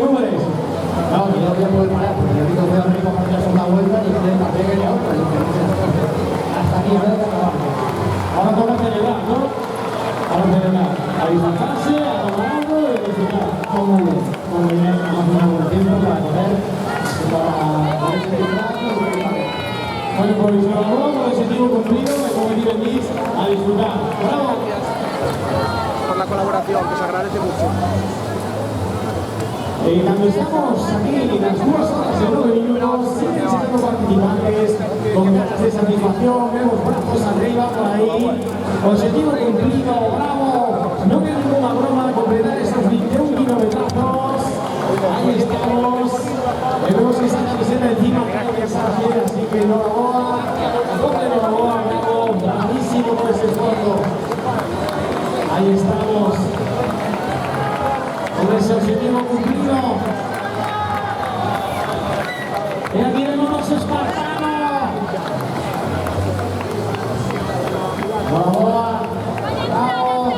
números. No, que yo voy a poder parar, porque yo digo que el ritmo para hacer una vuelta y que la pegue y la otra. Hasta aquí, a ver, ahora toca celebrar, ¿no? Ahora celebrar. A disfrazarse, a tomar algo y a disfrutar. Muy bien, más un tiempo para poder bueno, por el trabajo, por el objetivo cumplido, me convertido en Mix a disfrutar. ¡Bravo! Por la colaboración, que se agradece mucho. Cuando estamos aquí en las 2 horas de 9 minutos, siguen siendo participantes con ganas de satisfacción, vemos brazos arriba por ahí. Objetivo cumplido, bravo. No queda ninguna broma completar esos 21 kilometrazos. Ahí estamos. Vemos que esa camiseta encima cae de esa fiera, así que enhorabuena. Enhorabuena, bravo. Bravísimo por ese esfuerzo. Ahí estamos. Con ese objetivo cumplido. Y aquí vemos los espartanos. Bravo, bravo,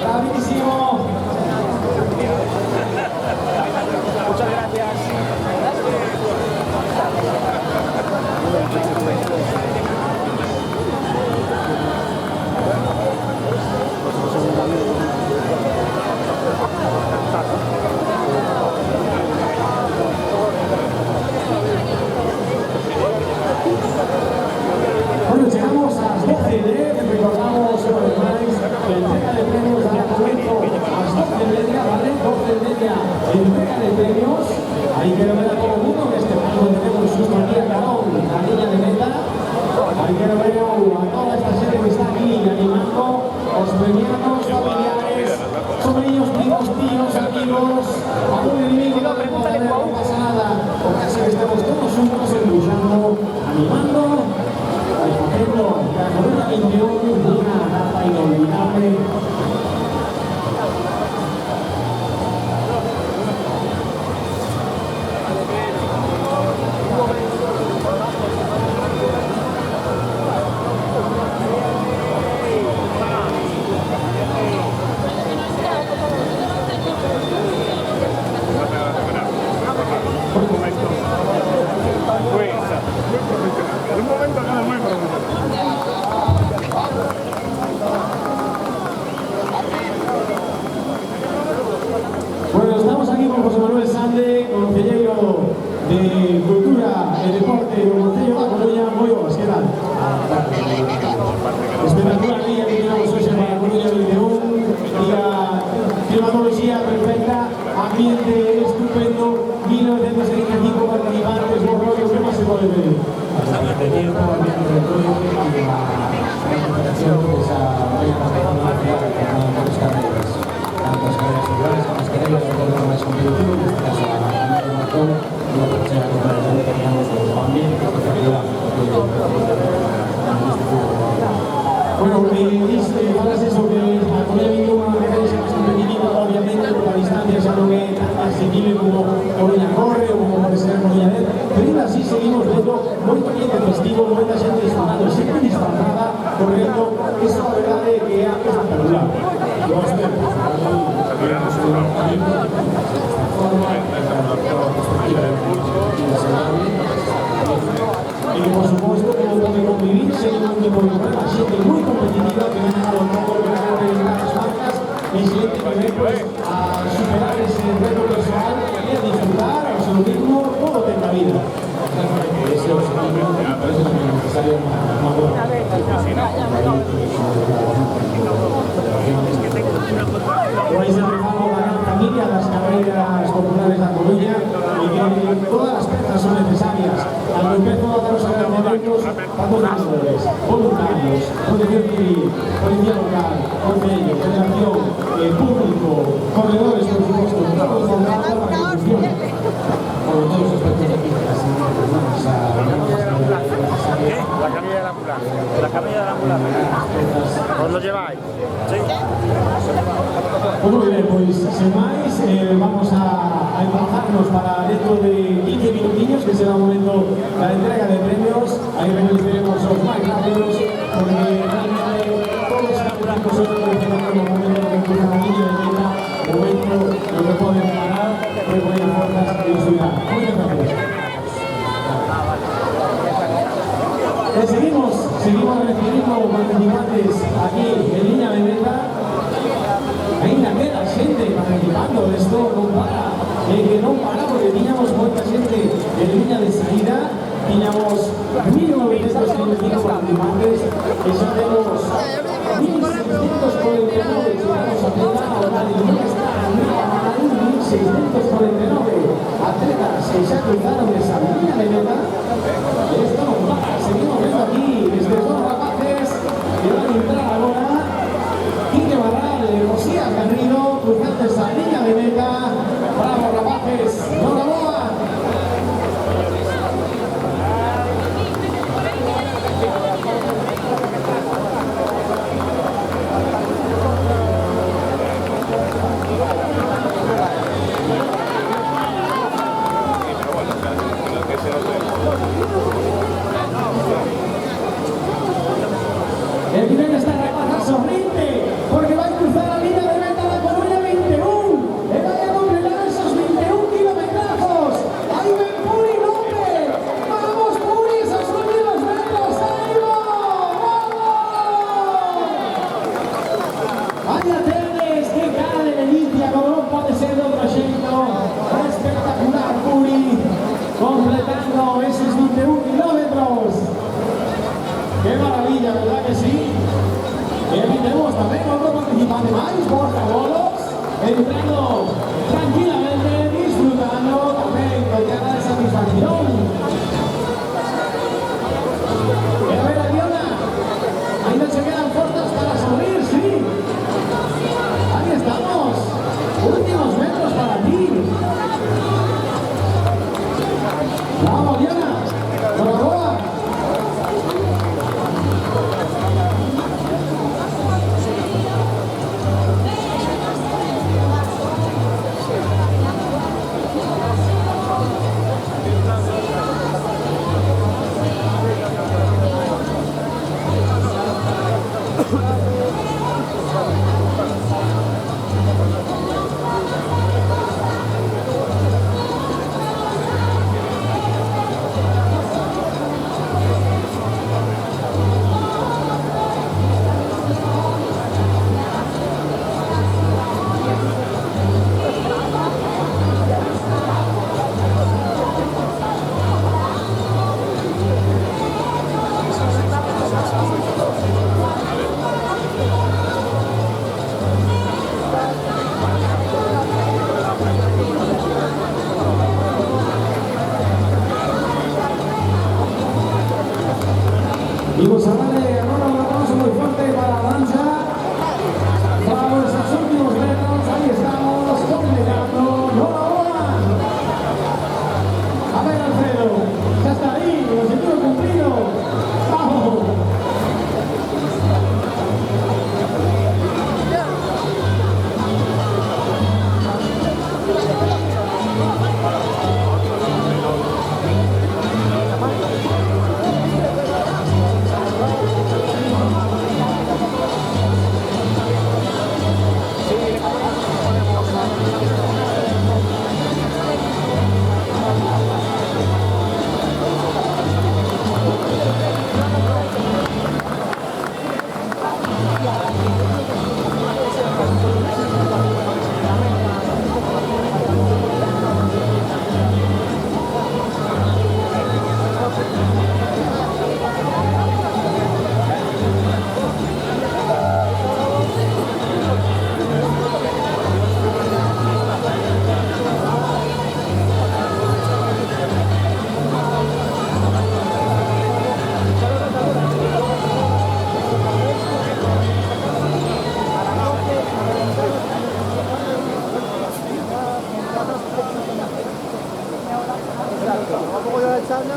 bravísimo. Muchas gracias. Bueno, llegamos a las 12 de recordamos una vez más la entrega de premios de Argumento a las 12:30, ¿vale? 12:30, entrega de premios. Ahí quiero ver a todo el mundo, que este paso tenemos justo aquí a Carón, la línea de meta. Ahí quiero ver a toda esta gente que está aquí animando, los premiados, familiares, sobrinos, primos, tíos, amigos, algún enemigo, no pasa nada, porque así que estamos todos juntos luchando, animando, haciendo la Corona 21 una etapa inolvidable. Bueno, estamos aquí con José Manuel Sande, consejero de Cultura y Deporte del Concello de La Coruña. Muy buenas, ¿qué tal? Espectacular día que tenemos hoy en La Coruña 21, día, climatología perfecta, ambiente estupendo, 1975 participantes, los rollos, ¿qué más se puede pedir? Bastante tiempo, ambiente de rollo y la recuperación de esa buena participación con las carreras. Tantas carreras iguales, con las carreras de todo más competitivo, en este caso a la maratón, y la tercera comparación que teníamos con el ambiente, que calidad bueno, hablas eso que la Coruña viene una referencia más competitiva, obviamente, por la distancia ya no es tan asequible como Coruña corre o como puede ser Coruña Net, pero aún así seguimos viendo muy ambiente festivo, mucha gente disfrutando, siempre disfrazada, corriendo, eso la verdad que es espectacular. Y que por supuesto que no puede convivir, seguimos un tipo de prueba, siempre muy competitiva, que viene a los pocos que corren las marcas, y siempre que ven pues, a superar ese reto personal y a disfrutar a su ritmo todo en la vida. Ese objetivo me parece también necesario vais a empezar la gran familia, las carreras populares de La Coruña, y que todas las piezas son necesarias. Cuando empezó a dar los agradecimientos, patrocinadores, voluntarios, protección civil, policía local, concello, federación, público, corredores, por supuesto, todos formados para que funcione. Por todos los aspectos de La camilla de la ambulancia. La camilla de la ambulancia. ¿Os lo lleváis? Sí. Muy bien, pues sin más, vamos a emplazarnos para dentro de 15 minutillos, que será el momento de la entrega de premios. Ahí reconoceremos los más rápidos, porque realmente todos los campeonatos son los momentos que empiezan la línea de meta, momento donde pueden parar, antes aquí en Liña de Meta. Ainda queda xente participando, isto non para, que non para porque tiñamos moita xente en liña de saída, tiñamos 1955 participantes e xa temos 1649 chegamos a meta, ahora el día está a 1649 atletas que xa cruzaron esa liña de meta. Esto non para, seguimos vendo aquí estes dos rapaces que van a entrar agora. Quique Barral, Josías Garrido, cruzando esa línea de meta. Bravo, rapaces, enhorabuena. El primer está rapaza sonriente, porque va a cruzar la línea de meta la Coruña 21. Le vaya a completar esos 21 kilometrazos. Ahí ven Puri López. Vamos Puri, esos últimos metros. Ahí va. ¡Vamos! Vaya Ternes, qué cara de delicia, como no puede ser de otro xeito. Espectacular Puri, completando esos 21 kilómetros. ¡Qué maravilla, verdad que sí! Y aquí tenemos también otro participante más, Borja Bolos, entrando tranquilamente, disfrutando también con cara de satisfacción. Y a ver, Adiona, ahí no se quedan cortas para subir, sí. Ahí estamos, últimos metros para ti. ¡Vamos, Diana! ¡Enhorabuena! Y pues ahora un aplauso muy fuerte para la danza. Para nuestros últimos metros, ahí estamos, completando. ¡Enhorabuena! A ver, Alfredo, ya está ahí, objetivo cumplido. ¡Vamos!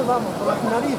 Vamos, por las narices.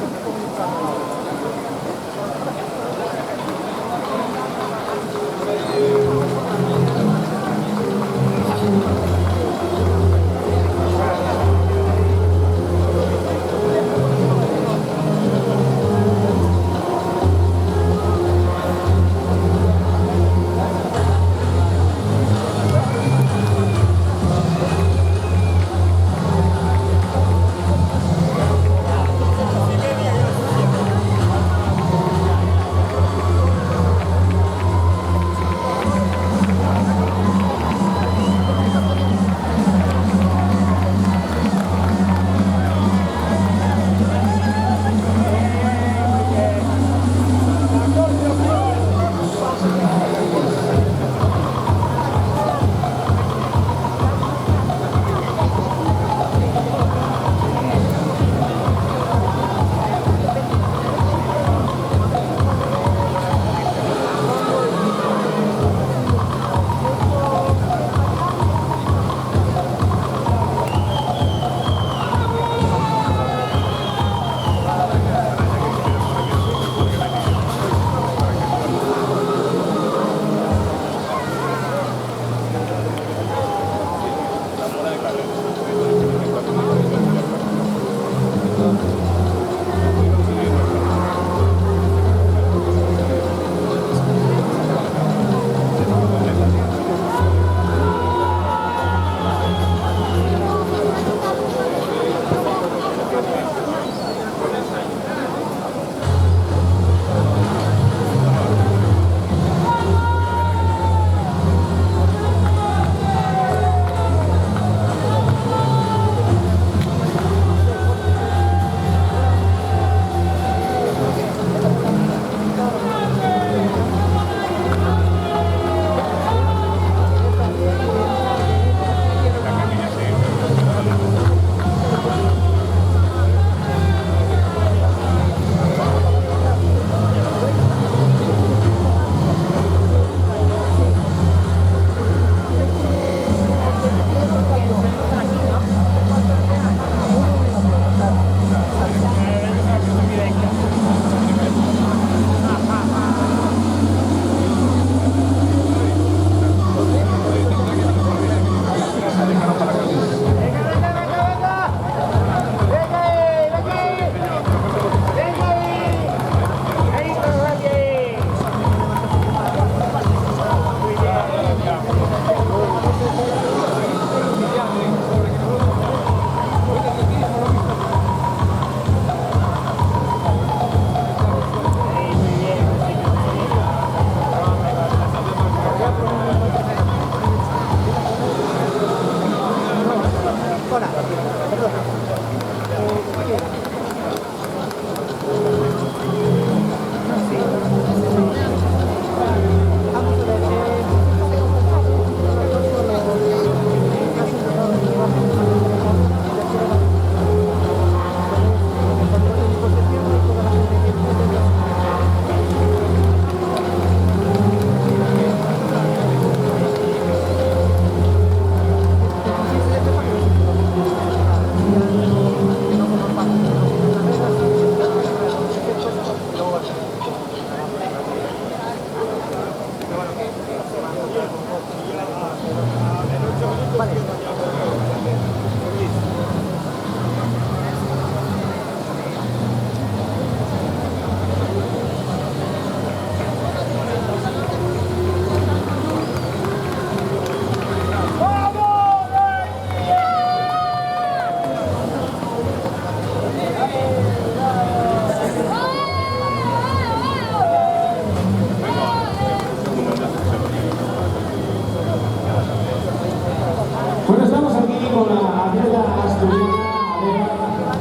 Bueno, estamos aquí con la atleta asturiana,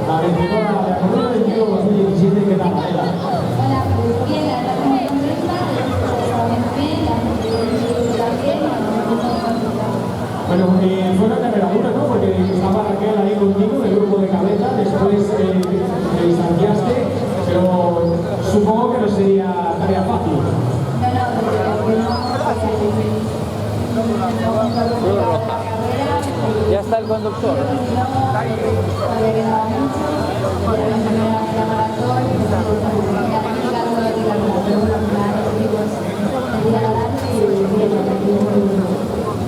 la vencedora de la Corona del Tiro 2017, ¿qué tal, Adela? Hola, pues bien, la verdad que muy contenta, estamos bien, la gente también, Bueno, fue una carrera dura, ¿no? Porque estaba Raquel ahí contigo, en el grupo de cabeza, después te distanciaste, pero supongo que no sería tarea fácil. Ya está el conductor.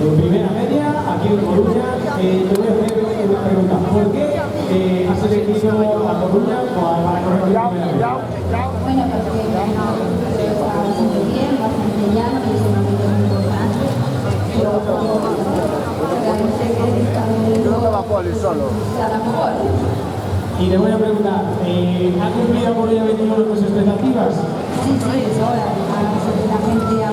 En primera media, aquí en Coruña, te voy a hacer una pregunta. ¿Por qué has elegido a Coruña para correr en primera media? Bueno, porque está bastante bien, bastante llano, y es un ámbito muy importante. ¿Dónde va Poli solo? Y te voy a preguntar, ¿ha cumplido Coruña 21 tus expectativas? Sí, es hora, la gente ha